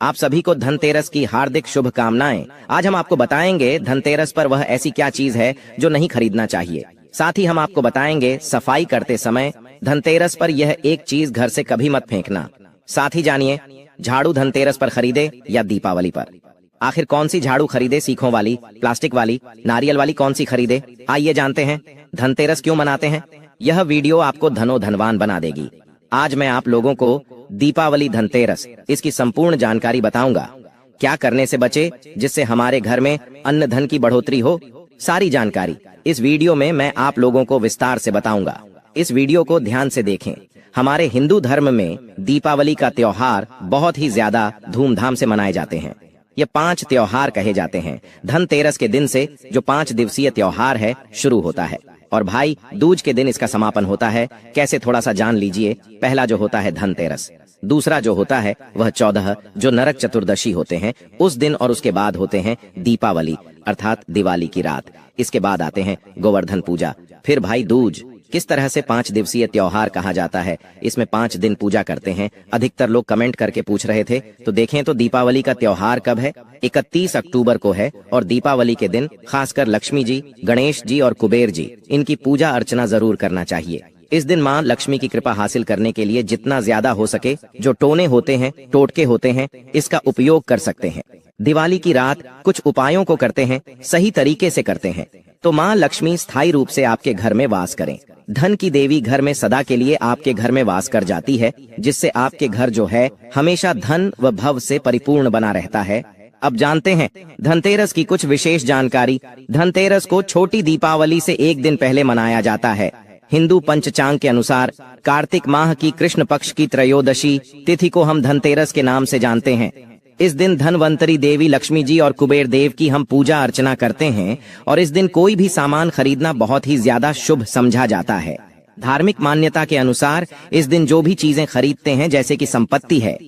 आप सभी को धनतेरस की हार्दिक शुभकामनाएं। आज हम आपको बताएंगे धनतेरस पर वह ऐसी क्या चीज है जो नहीं खरीदना चाहिए। साथ ही हम आपको बताएंगे सफाई करते समय धनतेरस पर यह एक चीज घर से कभी मत फेंकना। साथ ही जानिए झाड़ू धनतेरस पर खरीदे या दीपावली पर। आखिर कौन सी झाड़ू खरीदे, सीखों वाली, प्लास्टिक वाली, नारियल वाली, कौन सी खरीदे? आइए जानते हैं धनतेरस क्यों मनाते हैं। यह वीडियो आपको धनवान बना देगी। आज मैं आप लोगों को दीपावली, धनतेरस, इसकी संपूर्ण जानकारी बताऊंगा। क्या करने से बचे जिससे हमारे घर में अन्न धन की बढ़ोतरी हो, सारी जानकारी इस वीडियो में मैं आप लोगों को विस्तार से बताऊंगा। इस वीडियो को ध्यान से देखें। हमारे हिंदू धर्म में दीपावली का त्योहार बहुत ही ज्यादा धूमधाम से मनाए जाते हैं। ये 5 त्योहार कहे जाते हैं। धनतेरस के दिन से जो 5 दिवसीय त्योहार है शुरू होता है और भाई दूज के दिन इसका समापन होता है। कैसे, थोड़ा सा जान लीजिए। पहला जो होता है धनतेरस, दूसरा जो होता है वह 14 जो नरक चतुर्दशी होते हैं उस दिन, और उसके बाद होते हैं दीपावली अर्थात दिवाली की रात। इसके बाद आते हैं गोवर्धन पूजा, फिर भाई दूज। किस तरह से 5 दिवसीय त्योहार कहा जाता है, इसमें 5 दिन पूजा करते हैं। अधिकतर लोग कमेंट करके पूछ रहे थे, तो देखें तो दीपावली का त्योहार कब है? 31 अक्टूबर को है। और दीपावली के दिन खासकर लक्ष्मी जी, गणेश जी और कुबेर जी, इनकी पूजा अर्चना जरूर करना चाहिए। इस दिन माँ लक्ष्मी की कृपा हासिल करने के लिए जितना ज्यादा हो सके जो टोने होते हैं, टोटके होते हैं, इसका उपयोग कर सकते हैं। दिवाली की रात कुछ उपायों को करते हैं, सही तरीके से करते हैं तो माँ लक्ष्मी स्थायी रूप से आपके घर में वास करें। धन की देवी घर में सदा के लिए आपके घर में वास कर जाती है, जिससे आपके घर जो है हमेशा धन व भव से परिपूर्ण बना रहता है। अब जानते हैं धनतेरस की कुछ विशेष जानकारी। धनतेरस को छोटी दीपावली से एक दिन पहले मनाया जाता है। हिंदू पंचांग के अनुसार कार्तिक माह की कृष्ण पक्ष की त्रयोदशी तिथि को हम धनतेरस के नाम से जानते हैं। इस दिन धनवंतरी देवी लक्ष्मी जी और कुबेर देव की हम पूजा अर्चना करते हैं और इस दिन कोई भी सामान खरीदना बहुत ही ज्यादा शुभ समझा जाता है। धार्मिक मान्यता के अनुसार इस दिन जो भी चीजें खरीदते हैं, जैसे कि संपत्ति है,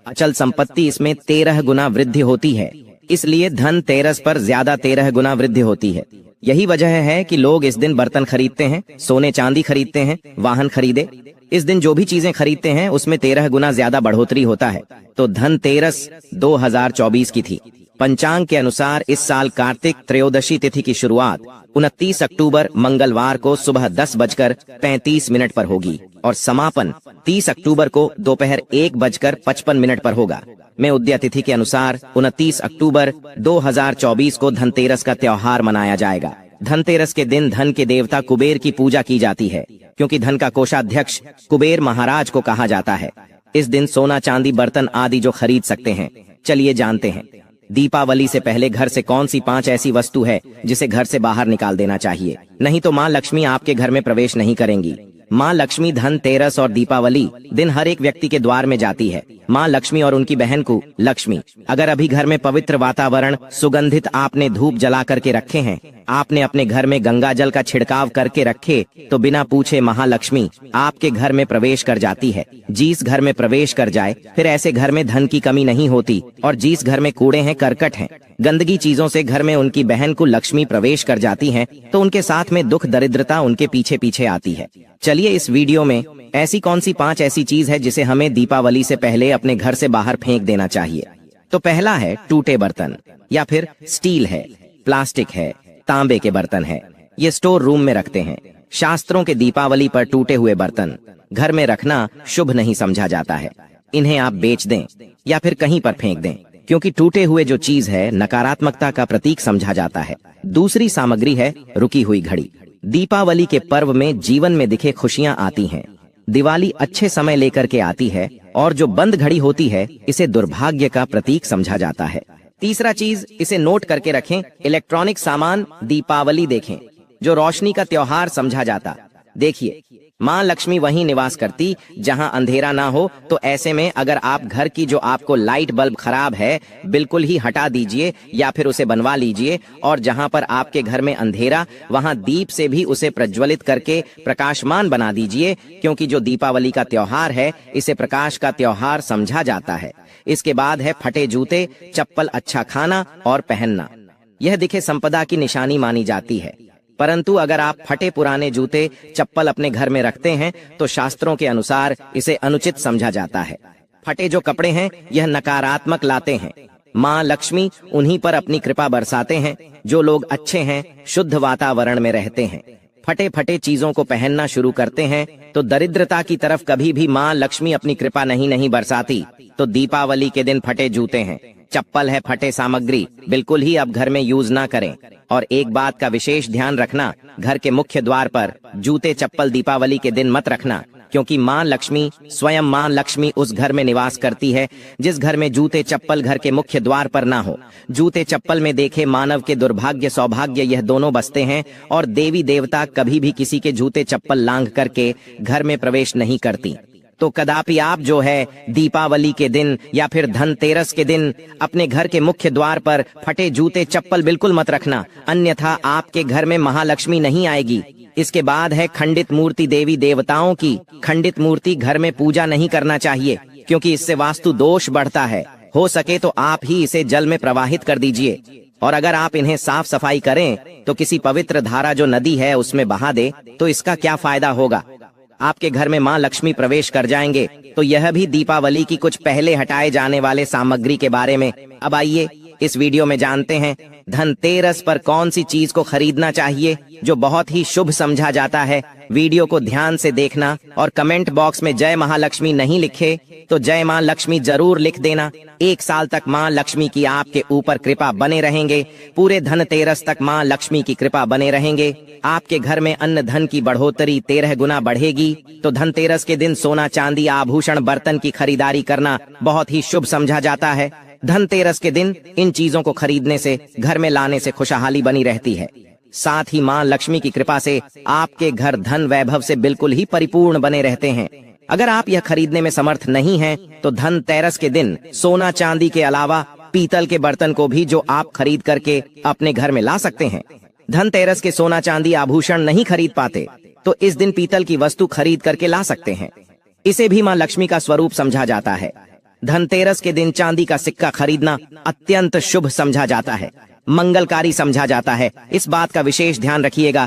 अचल संपत्ति, इसमें 13 गुना वृद्धि होती है। इसलिए धनतेरस पर ज्यादा 13 गुना वृद्धि होती है। यही वजह है कि लोग इस दिन बर्तन खरीदते हैं, सोने चांदी खरीदते हैं, वाहन खरीदे। इस दिन जो भी चीजें खरीदते हैं उसमें 13 गुना ज्यादा बढ़ोतरी होता है। तो धनतेरस 2024 की थी। पंचांग के अनुसार इस साल कार्तिक त्रयोदशी तिथि की शुरुआत 29 अक्टूबर मंगलवार को सुबह 10:35 पर होगी और समापन 30 अक्टूबर को दोपहर 1:55 पर होगा। में उदया तिथि के अनुसार 29 अक्टूबर 2024 को धनतेरस का त्योहार मनाया जाएगा। धनतेरस के दिन धन के देवता कुबेर की पूजा की जाती है, क्योंकि धन का कोषाध्यक्ष कुबेर महाराज को कहा जाता है। इस दिन सोना चांदी बर्तन आदि जो खरीद सकते हैं। चलिए जानते हैं दीपावली से पहले घर से कौन सी 5 ऐसी वस्तु है जिसे घर से बाहर निकाल देना चाहिए, नहीं तो माँ लक्ष्मी आपके घर में प्रवेश नहीं करेंगी। माँ लक्ष्मी धनतेरस और दीपावली दिन हर एक व्यक्ति के द्वार में जाती है। माँ लक्ष्मी और उनकी बहन को लक्ष्मी। अगर अभी घर में पवित्र वातावरण, सुगंधित आपने धूप जला करके रखे हैं, आपने अपने घर में गंगा जल का छिड़काव करके रखे, तो बिना पूछे महालक्ष्मी आपके घर में प्रवेश कर जाती है। जिस घर में प्रवेश कर जाए फिर ऐसे घर में धन की कमी नहीं होती। और जिस घर में कूड़े हैं, करकट हैं, गंदगी चीजों से घर में उनकी बहन को लक्ष्मी प्रवेश कर जाती हैं, तो उनके साथ में दुख दरिद्रता उनके पीछे पीछे आती है। चलिए इस वीडियो में ऐसी कौन सी 5 ऐसी चीज है जिसे हमें दीपावली से पहले अपने घर से बाहर फेंक देना चाहिए। तो पहला है टूटे बर्तन, या फिर स्टील है, प्लास्टिक है, तांबे के बर्तन है। ये स्टोर रूम में रखते हैं। शास्त्रों के दीपावली पर टूटे हुए बर्तन घर में रखना शुभ नहीं समझा जाता है। इन्हें आप बेच दें या फिर कहीं पर फेंक दें, क्योंकि टूटे हुए जो चीज है नकारात्मकता का प्रतीक समझा जाता है। दूसरी सामग्री है रुकी हुई घड़ी। दीपावली के पर्व में जीवन में दिखे खुशियां आती हैं। दिवाली अच्छे समय लेकर के आती है और जो बंद घड़ी होती है इसे दुर्भाग्य का प्रतीक समझा जाता है। तीसरा चीज, इसे नोट करके रखें, इलेक्ट्रॉनिक सामान दीपावली देखें जो रोशनी का त्योहार समझा जाता। देखिए माँ लक्ष्मी वहीं निवास करती जहाँ अंधेरा ना हो, तो ऐसे में अगर आप घर की जो आपको लाइट बल्ब खराब है बिल्कुल ही हटा दीजिए या फिर उसे बनवा लीजिए, और जहाँ पर आपके घर में अंधेरा वहाँ दीप से भी उसे प्रज्वलित करके प्रकाशमान बना दीजिए, क्योंकि जो दीपावली का त्योहार है इसे प्रकाश का त्योहार समझा जाता है। इसके बाद है फटे जूते, चप्पल अच्छा खाना और पहनना। यह दिखे संपदा की निशानी मानी जाती है। परंतु अगर आप फटे पुराने जूते, चप्पल अपने घर में रखते हैं तो शास्त्रों के अनुसार इसे अनुचित समझा जाता है। फटे जो कपड़े हैं यह नकारात्मक लाते हैं। माँ लक्ष्मी उन्हीं पर अपनी कृपा बरसाते हैं जो लोग अच्छे हैं, शुद्ध वातावरण में रहते हैं। फटे फटे चीजों को पहनना शुरू करते हैं तो दरिद्रता की तरफ कभी भी माँ लक्ष्मी अपनी कृपा नहीं बरसाती। तो दीपावली के दिन फटे जूते हैं, चप्पल है, फटे सामग्री बिल्कुल ही अब घर में यूज ना करें। और एक बात का विशेष ध्यान रखना, घर के मुख्य द्वार पर जूते चप्पल दीपावली के दिन मत रखना, क्योंकि माँ लक्ष्मी स्वयं माँ लक्ष्मी उस घर में निवास करती है जिस घर में जूते चप्पल घर के मुख्य द्वार पर ना हो। जूते चप्पल में देखे मानव के दुर्भाग्य सौभाग्य यह दोनों बसते हैं और देवी देवता कभी भी किसी के जूते चप्पल लांघ करके घर में प्रवेश नहीं करती। तो कदापि आप जो है दीपावली के दिन या फिर धनतेरस के दिन अपने घर के मुख्य द्वार पर फटे जूते चप्पल बिल्कुल मत रखना, अन्यथा आपके घर में महालक्ष्मी नहीं आएगी। इसके बाद है खंडित मूर्ति देवी देवताओं की। खंडित मूर्ति घर में पूजा नहीं करना चाहिए क्योंकि इससे वास्तु दोष बढ़ता है। हो सके तो आप ही इसे जल में प्रवाहित कर दीजिए, और अगर आप इन्हें साफ सफाई करें तो किसी पवित्र धारा जो नदी है उसमें बहा दे तो इसका क्या फायदा होगा। आपके घर में माँ लक्ष्मी प्रवेश कर जाएंगे। तो यह भी दीपावली की कुछ पहले हटाए जाने वाले सामग्री के बारे में। अब आइए इस वीडियो में जानते हैं धनतेरस पर कौन सी चीज को खरीदना चाहिए जो बहुत ही शुभ समझा जाता है। वीडियो को ध्यान से देखना और कमेंट बॉक्स में जय महालक्ष्मी नहीं लिखे तो जय माँ लक्ष्मी जरूर लिख देना। 1 साल तक माँ लक्ष्मी की आपके ऊपर कृपा बने रहेंगे। पूरे धनतेरस तक माँ लक्ष्मी की कृपा बने रहेंगे। आपके घर में अन्न धन की बढ़ोतरी 13 गुना बढ़ेगी। तो धनतेरस के दिन सोना चांदी आभूषण बर्तन की खरीदारी करना बहुत ही शुभ समझा जाता है। धनतेरस के दिन इन चीजों को खरीदने से घर में लाने से खुशहाली बनी रहती है। साथ ही माँ लक्ष्मी की कृपा से आपके घर धन वैभव से बिल्कुल ही परिपूर्ण बने रहते हैं। अगर आप यह खरीदने में समर्थ नहीं हैं, तो धनतेरस के दिन सोना चांदी के अलावा पीतल के बर्तन को भी जो आप खरीद करके अपने घर में ला सकते हैं। धनतेरस के सोना चांदी आभूषण नहीं खरीद पाते तो इस दिन पीतल की वस्तु खरीद करके ला सकते हैं। इसे भी माँ लक्ष्मी का स्वरूप समझा जाता है। धनतेरस के दिन चांदी का सिक्का खरीदना अत्यंत शुभ समझा जाता है, मंगलकारी समझा जाता है। इस बात का विशेष ध्यान रखिएगा।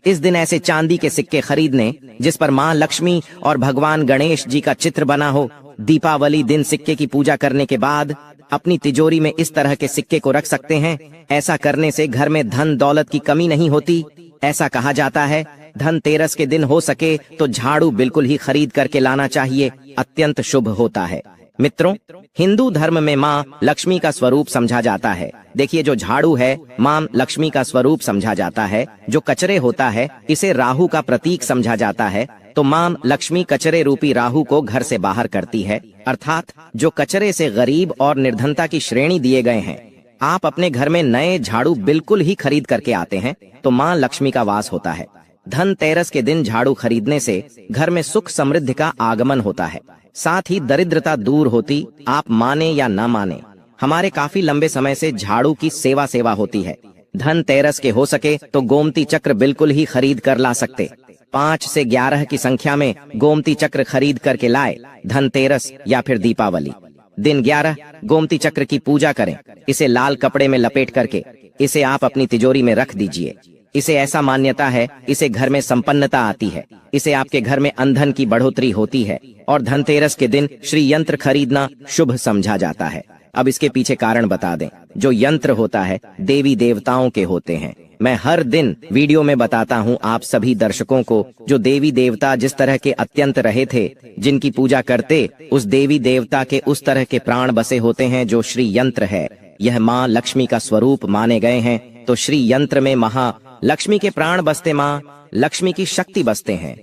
इस दिन ऐसे चांदी के सिक्के खरीदने जिस पर माँ लक्ष्मी और भगवान गणेश जी का चित्र बना हो। दीपावली दिन सिक्के की पूजा करने के बाद अपनी तिजोरी में इस तरह के सिक्के को रख सकते हैं। ऐसा करने से घर में धन दौलत की कमी नहीं होती। ऐसा कहा जाता है धनतेरस के दिन हो सके तो झाड़ू बिल्कुल ही खरीद करके लाना चाहिए, अत्यंत शुभ होता है। मित्रों, हिंदू धर्म में माँ लक्ष्मी का स्वरूप समझा जाता है। देखिए, जो झाड़ू है माँ लक्ष्मी का स्वरूप समझा जाता है। जो कचरे होता है इसे राहु का प्रतीक समझा जाता है। तो माँ लक्ष्मी कचरे रूपी राहु को घर से बाहर करती है, अर्थात जो कचरे से गरीब और निर्धनता की श्रेणी दिए गए हैं। आप अपने घर में नए झाड़ू बिल्कुल ही खरीद करके आते हैं तो माँ लक्ष्मी का वास होता है। धनतेरस के दिन झाड़ू खरीदने से घर में सुख समृद्धि का आगमन होता है, साथ ही दरिद्रता दूर होती। आप माने या न माने, हमारे काफी लंबे समय से झाड़ू की सेवा होती है। धनतेरस के हो सके तो गोमती चक्र बिल्कुल ही खरीद कर ला सकते। 5 से 11 की संख्या में गोमती चक्र खरीद करके लाए। धनतेरस या फिर दीपावली दिन 11 गोमती चक्र की पूजा करें। इसे लाल कपड़े में लपेट करके इसे आप अपनी तिजोरी में रख दीजिए। इसे ऐसा मान्यता है, इसे घर में संपन्नता आती है, इसे आपके घर में अंधन की बढ़ोतरी होती है। और धनतेरस के दिन श्री यंत्र खरीदना शुभ समझा जाता है। अब इसके पीछे कारण बता दें। जो यंत्र होता है देवी देवताओं के होते हैं। मैं हर दिन वीडियो में बताता हूं आप सभी दर्शकों को, जो देवी देवता जिस तरह के अत्यंत रहे थे, जिनकी पूजा करते, उस देवी देवता के उस तरह के प्राण बसे होते हैं जो श्री यंत्र है। यह माँ लक्ष्मी का स्वरूप माने गए हैं। तो श्री यंत्र में महा लक्ष्मी के प्राण बसते, माँ लक्ष्मी की शक्ति बसते हैं।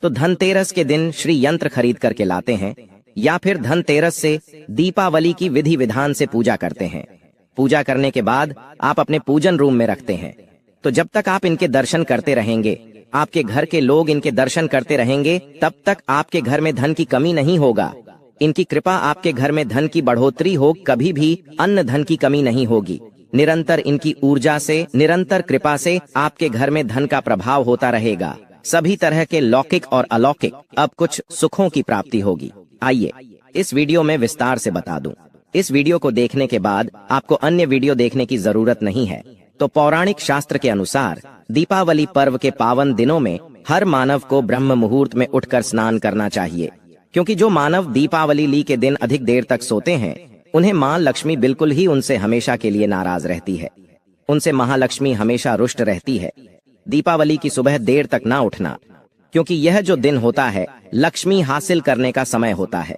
तो धनतेरस के दिन श्री यंत्र खरीद करके लाते हैं, या फिर धनतेरस से दीपावली की विधि विधान से पूजा करते हैं। पूजा करने के बाद आप अपने पूजन रूम में रखते हैं। तो जब तक आप इनके दर्शन करते रहेंगे, आपके घर के लोग इनके दर्शन करते रहेंगे, तब तक आपके घर में धन की कमी नहीं होगा। इनकी कृपा आपके घर में धन की बढ़ोतरी हो, कभी भी अन्न धन की कमी नहीं होगी। निरंतर इनकी ऊर्जा से, निरंतर कृपा से आपके घर में धन का प्रभाव होता रहेगा। सभी तरह के लौकिक और अलौकिक अब कुछ सुखों की प्राप्ति होगी। आइए इस वीडियो में विस्तार से बता दूं। इस वीडियो को देखने के बाद आपको अन्य वीडियो देखने की जरूरत नहीं है। तो पौराणिक शास्त्र के अनुसार दीपावली पर्व के पावन दिनों में हर मानव को ब्रह्म मुहूर्त में उठकर स्नान करना चाहिए। क्योंकि जो मानव दीपावली के दिन अधिक देर तक सोते हैं उन्हें मां लक्ष्मी बिल्कुल ही उनसे हमेशा के लिए नाराज रहती है। उनसे महालक्ष्मी हमेशा रुष्ट रहती है। दीपावली की सुबह देर तक ना उठना, क्योंकि यह जो दिन होता है लक्ष्मी हासिल करने का समय होता है।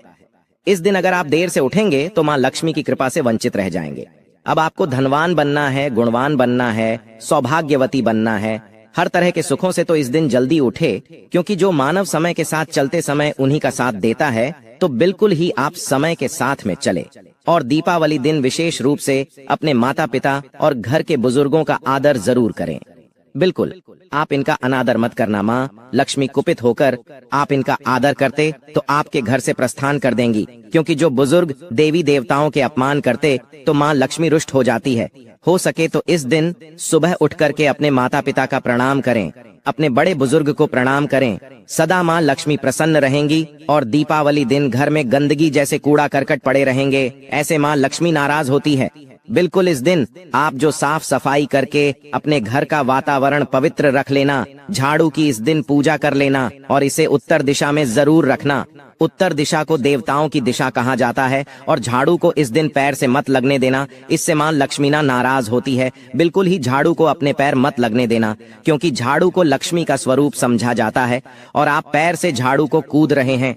इस दिन अगर आप देर से उठेंगे तो मां लक्ष्मी की कृपा से वंचित रह जाएंगे। अब आपको धनवान बनना है, गुणवान बनना है, सौभाग्यवती बनना है, हर तरह के सुखों से तो इस दिन जल्दी उठे, क्योंकि जो मानव समय के साथ चलते समय उन्हीं का साथ देता है। तो बिल्कुल ही आप समय के साथ में चले और दीपावली दिन विशेष रूप से अपने माता पिता और घर के बुजुर्गों का आदर जरूर करें। बिल्कुल आप इनका अनादर मत करना। माँ लक्ष्मी कुपित होकर आप इनका आदर करते तो आपके घर से प्रस्थान कर देंगी, क्योंकि जो बुजुर्ग देवी देवताओं के अपमान करते तो माँ लक्ष्मी रुष्ट हो जाती है। हो सके तो इस दिन सुबह उठ करके अपने माता पिता का प्रणाम करें, अपने बड़े बुजुर्ग को प्रणाम करें। सदा माँ लक्ष्मी प्रसन्न रहेंगी और दीपावली दिन घर में गंदगी जैसे कूड़ा करकट पड़े रहेंगे, ऐसे माँ लक्ष्मी नाराज होती है। बिल्कुल इस दिन आप जो साफ सफाई करके अपने घर का वातावरण पवित्र रख लेना, झाड़ू की इस दिन पूजा कर लेना और इसे उत्तर दिशा में जरूर रखना। उत्तर दिशा को देवताओं की दिशा कहा जाता है और झाड़ू को इस दिन पैर से मत लगने देना, इससे मां लक्ष्मी नाराज होती है। बिल्कुल ही झाड़ू को अपने पैर मत लगने देना, क्योंकि झाड़ू को लक्ष्मी का स्वरूप समझा जाता है और आप पैर से झाड़ू को कूद रहे हैं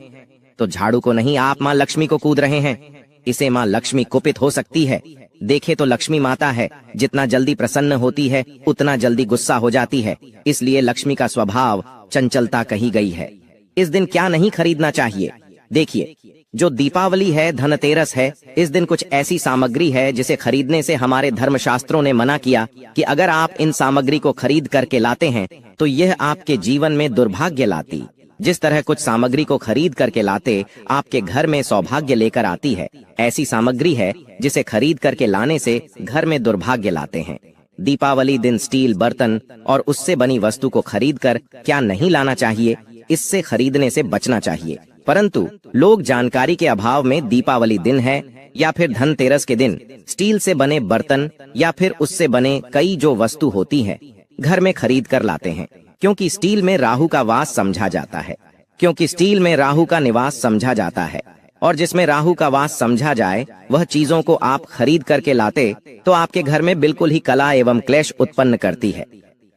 तो झाड़ू को नहीं, आप मां लक्ष्मी को कूद रहे हैं। इसे मां लक्ष्मी कुपित हो सकती है। देखे तो लक्ष्मी माता है, जितना जल्दी प्रसन्न होती है उतना जल्दी गुस्सा हो जाती है, इसलिए लक्ष्मी का स्वभाव चंचलता कही गई है। इस दिन क्या नहीं खरीदना चाहिए? देखिए, जो दीपावली है, धनतेरस है, इस दिन कुछ ऐसी सामग्री है जिसे खरीदने से हमारे धर्मशास्त्रों ने मना किया कि अगर आप इन सामग्री को खरीद करके लाते हैं तो यह आपके जीवन में दुर्भाग्य लाती। जिस तरह कुछ सामग्री को खरीद करके लाते आपके घर में सौभाग्य लेकर आती है, ऐसी सामग्री है जिसे खरीद करके लाने से घर में दुर्भाग्य लाते हैं। दीपावली दिन स्टील बर्तन और उससे बनी वस्तु को खरीदकर क्या नहीं लाना चाहिए, इससे खरीदने से बचना चाहिए। परंतु लोग जानकारी के अभाव में दीपावली दिन है या फिर धनतेरस के दिन स्टील से बने बर्तन या फिर उससे बने कई जो वस्तु होती है घर में खरीद कर लाते हैं, क्योंकि स्टील में राहु का वास समझा जाता है। क्योंकि स्टील में राहु का निवास समझा जाता है और जिसमें राहु का वास समझा जाए वह चीजों को आप खरीद करके लाते तो आपके घर में बिल्कुल ही कला एवं क्लेश उत्पन्न करती है।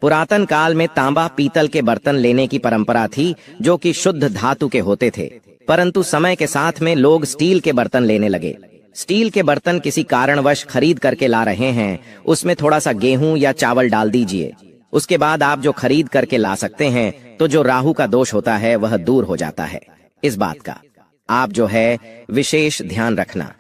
पुरातन काल में तांबा पीतल के बर्तन लेने की परंपरा थी जो कि शुद्ध धातु के होते थे, परंतु समय के साथ में लोग स्टील के बर्तन लेने लगे। स्टील के बर्तन किसी कारणवश खरीद करके ला रहे हैं, उसमें थोड़ा सा गेहूं या चावल डाल दीजिए, उसके बाद आप जो खरीद करके ला सकते हैं तो जो राहु का दोष होता है वह दूर हो जाता है। इस बात का आप जो है विशेष ध्यान रखना।